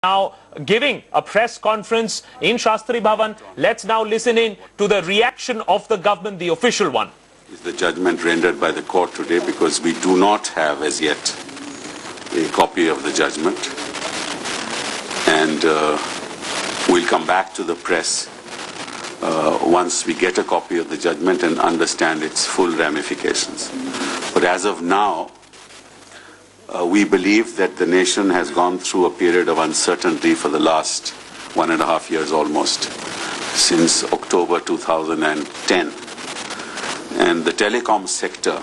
Now giving a press conference in Shastri Bhavan. Let's now listen in to the reaction of the government, the official one. Is the judgment rendered by the court today, because we do not have as yet a copy of the judgment, and we'll come back to the press once we get a copy of the judgment and understand its full ramifications. But as of now, we believe that the nation has gone through a period of uncertainty for the last 1.5 years almost, since October 2010. And the telecom sector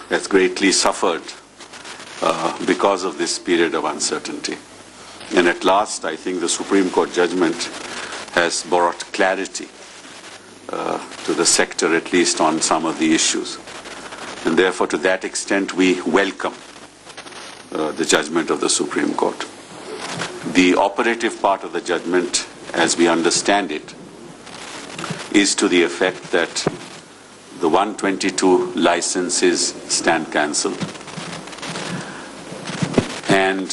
has greatly suffered because of this period of uncertainty. And at last, I think the Supreme Court judgment has brought clarity to the sector, at least on some of the issues. And therefore, to that extent, we welcome the judgment of the Supreme Court. The operative part of the judgment, as we understand it, is to the effect that the 122 licenses stand cancelled, and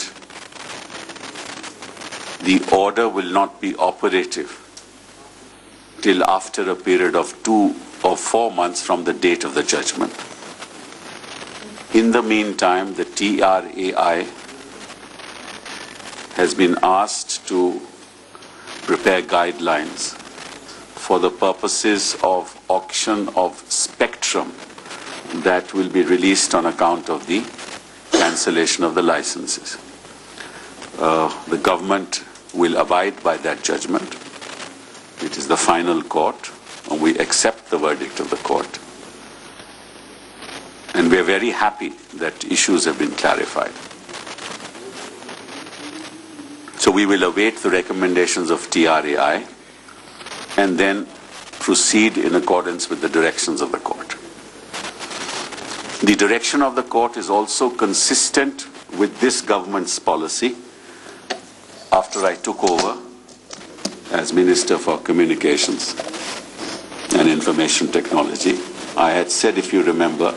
the order will not be operative till after a period of 2 or 4 months from the date of the judgment. In the meantime, the TRAI has been asked to prepare guidelines for the purposes of auction of spectrum that will be released on account of the cancellation of the licenses. The government will abide by that judgment. It is the final court, and we accept the verdict of the court. And we are very happy that issues have been clarified. So we will await the recommendations of TRAI and then proceed in accordance with the directions of the court. The direction of the court is also consistent with this government's policy. After I took over as Minister for Communications and Information Technology, I had said, if you remember,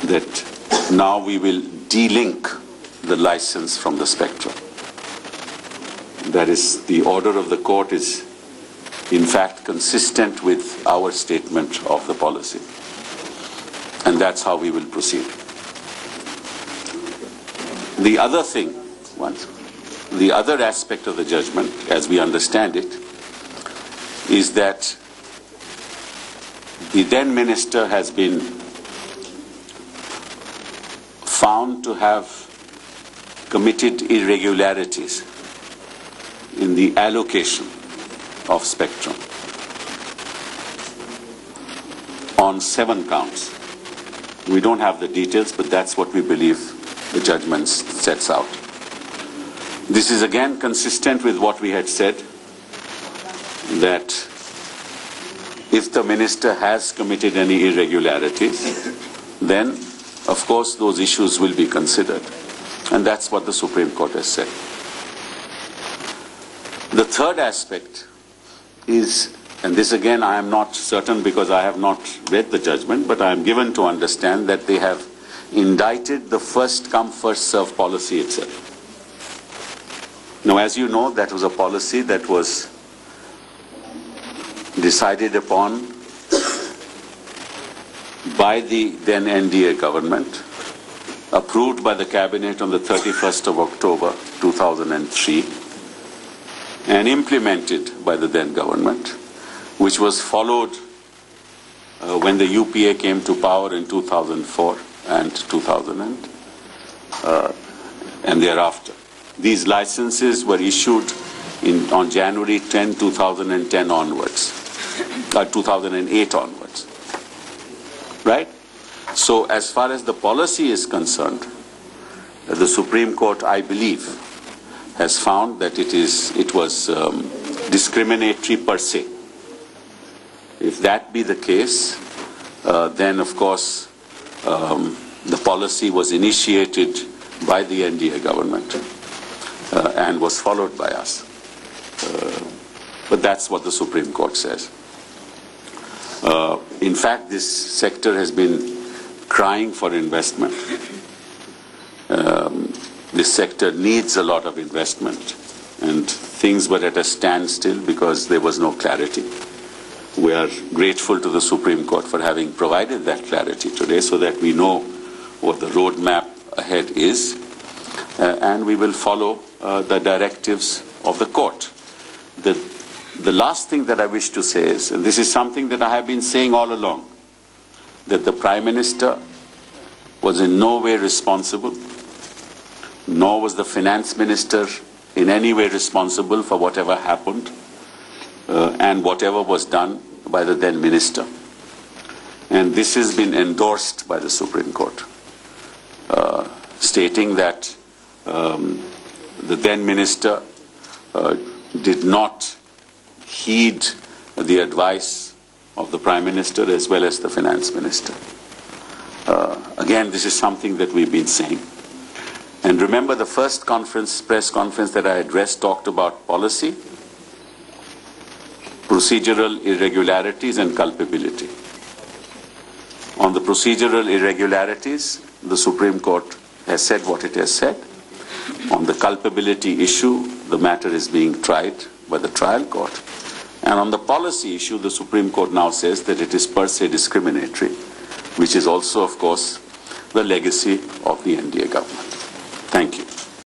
that now we will de-link the license from the spectrum. That is, the order of the court is in fact consistent with our statement of the policy. And that's how we will proceed. The other thing, the other aspect of the judgment, as we understand it, is that the then minister has been found to have committed irregularities in the allocation of spectrum on 7 counts. We don't have the details, but that's what we believe the judgment sets out. This is again consistent with what we had said, that if the minister has committed any irregularities, then of course those issues will be considered. And that's what the Supreme Court has said. The third aspect is, and this again I am not certain because I have not read the judgment, but I am given to understand that they have indicted the first come first served policy itself. Now, as you know, that was a policy that was decided upon by the then NDA government, approved by the cabinet on the 31st of October 2003, and implemented by the then government, which was followed when the UPA came to power in 2004 and 2000 and thereafter. These licenses were issued on January 10, 2010 onwards, 2008 onwards. Right? So as far as the policy is concerned, the Supreme Court, I believe, has found that it was discriminatory per se. If that be the case, then of course the policy was initiated by the NDA government and was followed by us. But that's what the Supreme Court says. In fact, this sector has been crying for investment. This sector needs a lot of investment and things were at a standstill because there was no clarity. We are grateful to the Supreme Court for having provided that clarity today so that we know what the roadmap ahead is, and we will follow the directives of the court. The last thing that I wish to say is, and this is something that I have been saying all along, that the Prime Minister was in no way responsible, nor was the Finance Minister in any way responsible for whatever happened and whatever was done by the then Minister. And this has been endorsed by the Supreme Court, stating that the then Minister did not heed the advice of the Prime Minister as well as the Finance Minister. Again, this is something that we've been saying. And remember, the first press conference that I addressed talked about policy, procedural irregularities and culpability. On the procedural irregularities, the Supreme Court has said what it has said. On the culpability issue, the matter is being tried by the trial court. And on the policy issue, the Supreme Court now says that it is per se discriminatory, which is also, of course, the legacy of the NDA government. Thank you.